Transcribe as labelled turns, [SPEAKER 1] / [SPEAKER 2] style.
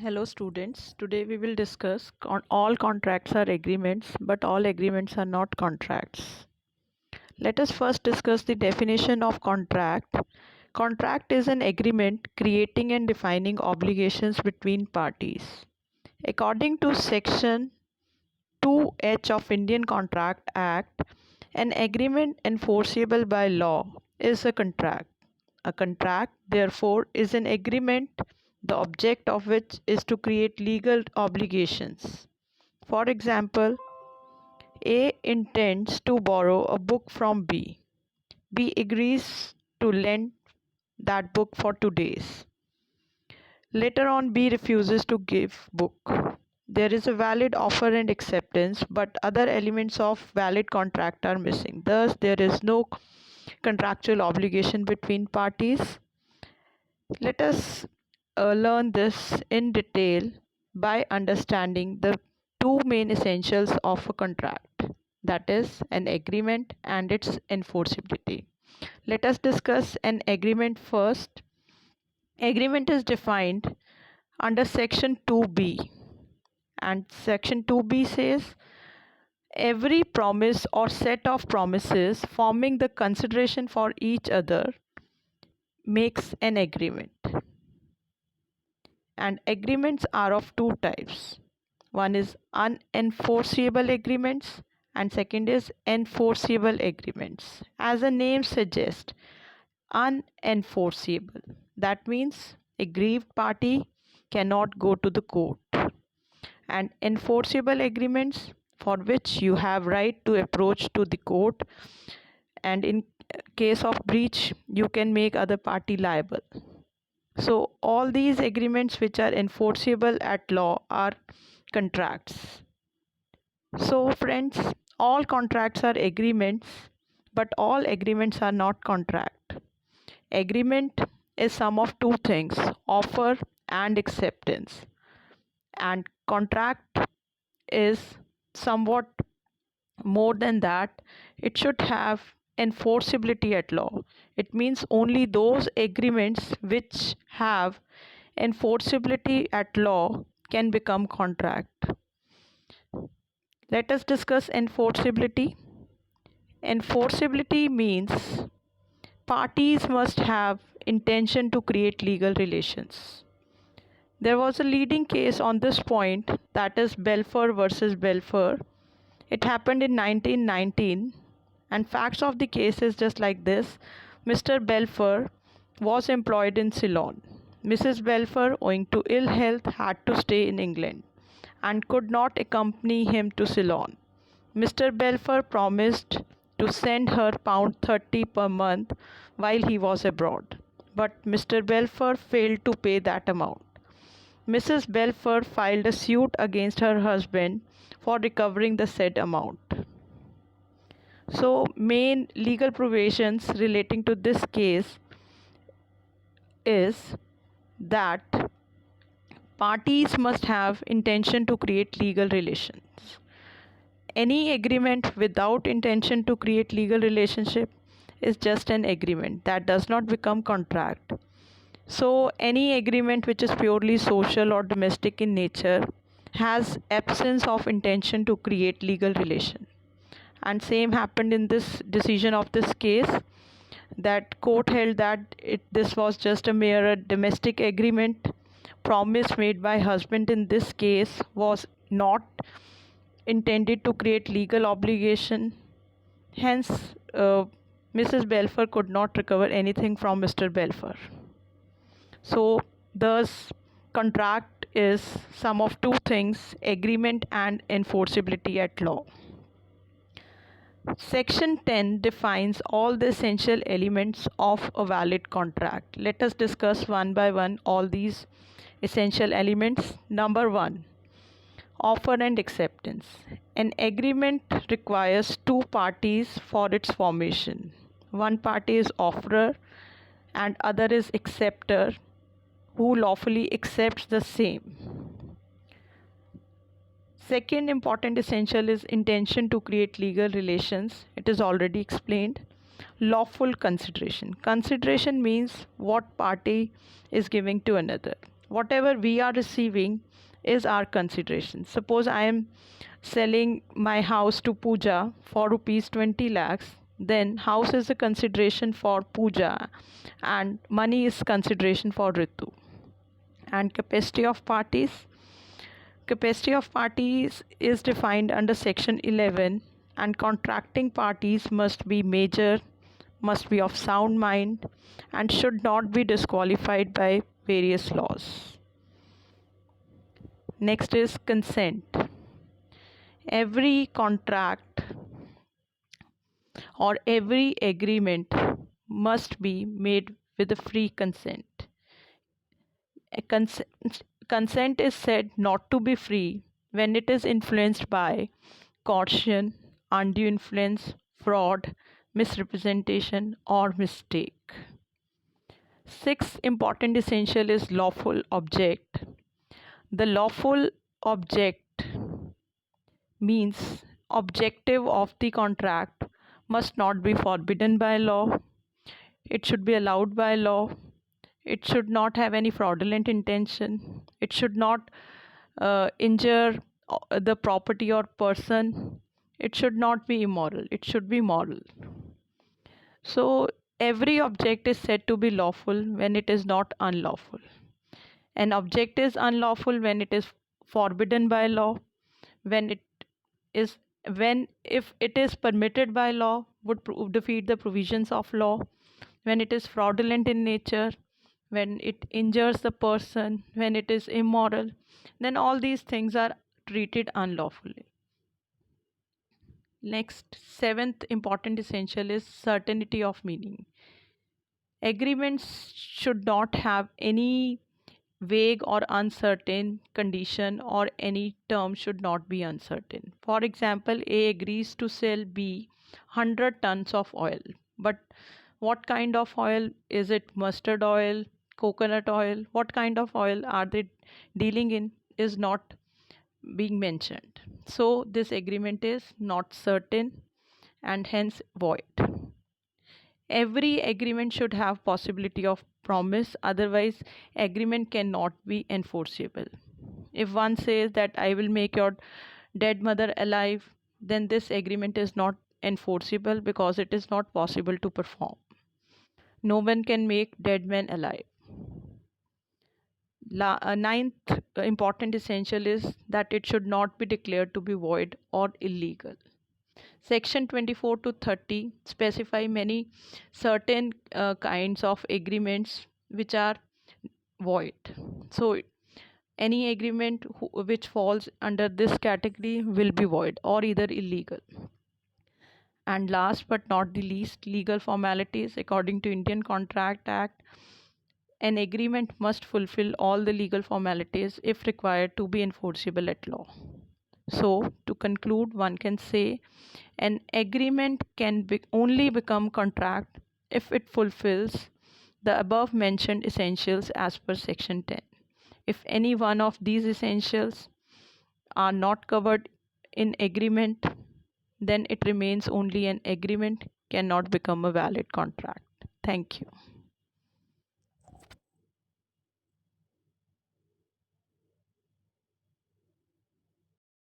[SPEAKER 1] Hello students, today we will discuss all contracts are agreements but all agreements are not contracts. Let us first discuss the definition of contract. Contract is an agreement creating and defining obligations between parties. According to section 2H of Indian Contract Act, an agreement enforceable by law is a contract. A contract, therefore, is an agreement, the object of which is to create legal obligations. For example, A intends to borrow a book from B. B agrees to lend that book for 2 days. Later on, B refuses to give book. There is a valid offer and acceptance, but other elements of valid contract are missing. Thus, there is no contractual obligation between parties. Let us learn this in detail by understanding the two main essentials of a contract, that is, an agreement and its enforceability. Let us discuss an agreement first. Agreement is defined under section 2B, and section 2B says every promise or set of promises forming the consideration for each other makes an agreement. And agreements are of two types. One is unenforceable agreements and second is enforceable agreements. As the name suggests, unenforceable. That means aggrieved party cannot go to the court. And enforceable agreements for which you have right to approach to the court, and in case of breach you can make other party liable. So all these agreements which are enforceable at law are contracts. So friends, all contracts are agreements, but all agreements are not contract. Agreement is sum of two things, offer and acceptance. And contract is somewhat more than that. It should have enforceability at law. It means only those agreements which have enforceability at law can become contract. Let us discuss enforceability. Enforceability means parties must have intention to create legal relations. There was a leading case on this point, that is Belfer versus Belfer. It happened in 1919, and facts of the case is just like this. Mr. Belfer was employed in Ceylon. Mrs. Belfer, owing to ill health, had to stay in England and could not accompany him to Ceylon. Mr. Belfer promised to send her £30 per month while he was abroad, but Mr. Belfer failed to pay that amount. Mrs. Belfer filed a suit against her husband for recovering the said amount. So, main legal provisions relating to this case is that parties must have intention to create legal relations. Any agreement without intention to create legal relationship is just an agreement that does not become contract. So any agreement which is purely social or domestic in nature has absence of intention to create legal relation. And same happened in this decision of this case, that court held that this was just a mere domestic agreement. Promise made by husband in this case was not intended to create legal obligation. Hence, Mrs. Belfer could not recover anything from Mr. Belfer. So, thus, contract is sum of two things, agreement and enforceability at law. Section 10 defines all the essential elements of a valid contract. Let us discuss one by one all these essential elements. Number 1, offer and acceptance. An agreement requires two parties for its formation. One party is offerer and other is acceptor, who lawfully accepts the same. Second important essential is intention to create legal relations. It is already explained. Lawful consideration. Consideration means what party is giving to another. whatever we are receiving is our consideration. Suppose I am selling my house to Pooja for rupees 20 lakhs, then house is a consideration for Pooja and money is consideration for Ritu. And capacity of parties is defined under section 11, and contracting parties must be major, must be of sound mind, and should not be disqualified by various laws. Next is consent. Every contract or every agreement must be made with a free consent. Consent is said not to be free when it is influenced by coercion, undue influence, fraud, misrepresentation, or mistake. Sixth important essential is lawful object. The lawful object means objective of the contract must not be forbidden by law. It should be allowed by law. It should not have any fraudulent intention. It should not injure the property or person. It should not be immoral. It should be moral. So every object is said to be lawful when it is not unlawful. An object is unlawful when it is forbidden by law, when it is when if it is permitted by law would defeat the provisions of law, when it is fraudulent in nature, when it injures the person, when it is immoral, then all these things are treated unlawfully. Next, seventh important essential is certainty of meaning. Agreements should not have any vague or uncertain condition, or any term should not be uncertain. For example, A agrees to sell B 100 tons of oil, but what kind of oil is it? Mustard oil, coconut oil, what kind of oil are they dealing in is not being mentioned. So this agreement is not certain and hence void. Every agreement should have possibility of promise, otherwise agreement cannot be enforceable. If one says that I will make your dead mother alive, then this agreement is not enforceable because it is not possible to perform. No one can make dead men alive. Ninth important essential is that it should not be declared to be void or illegal. Section 24 to 30 specify many certain kinds of agreements which are void. So any agreement which falls under this category will be void or either illegal. And last but not the least, legal formalities. According to Indian Contract Act, an agreement must fulfill all the legal formalities if required to be enforceable at law. So, to conclude, one can say an agreement can only become contract if it fulfills the above mentioned essentials as per section 10. If any one of these essentials are not covered in agreement, then it remains only an agreement, cannot become a valid contract. Thank you.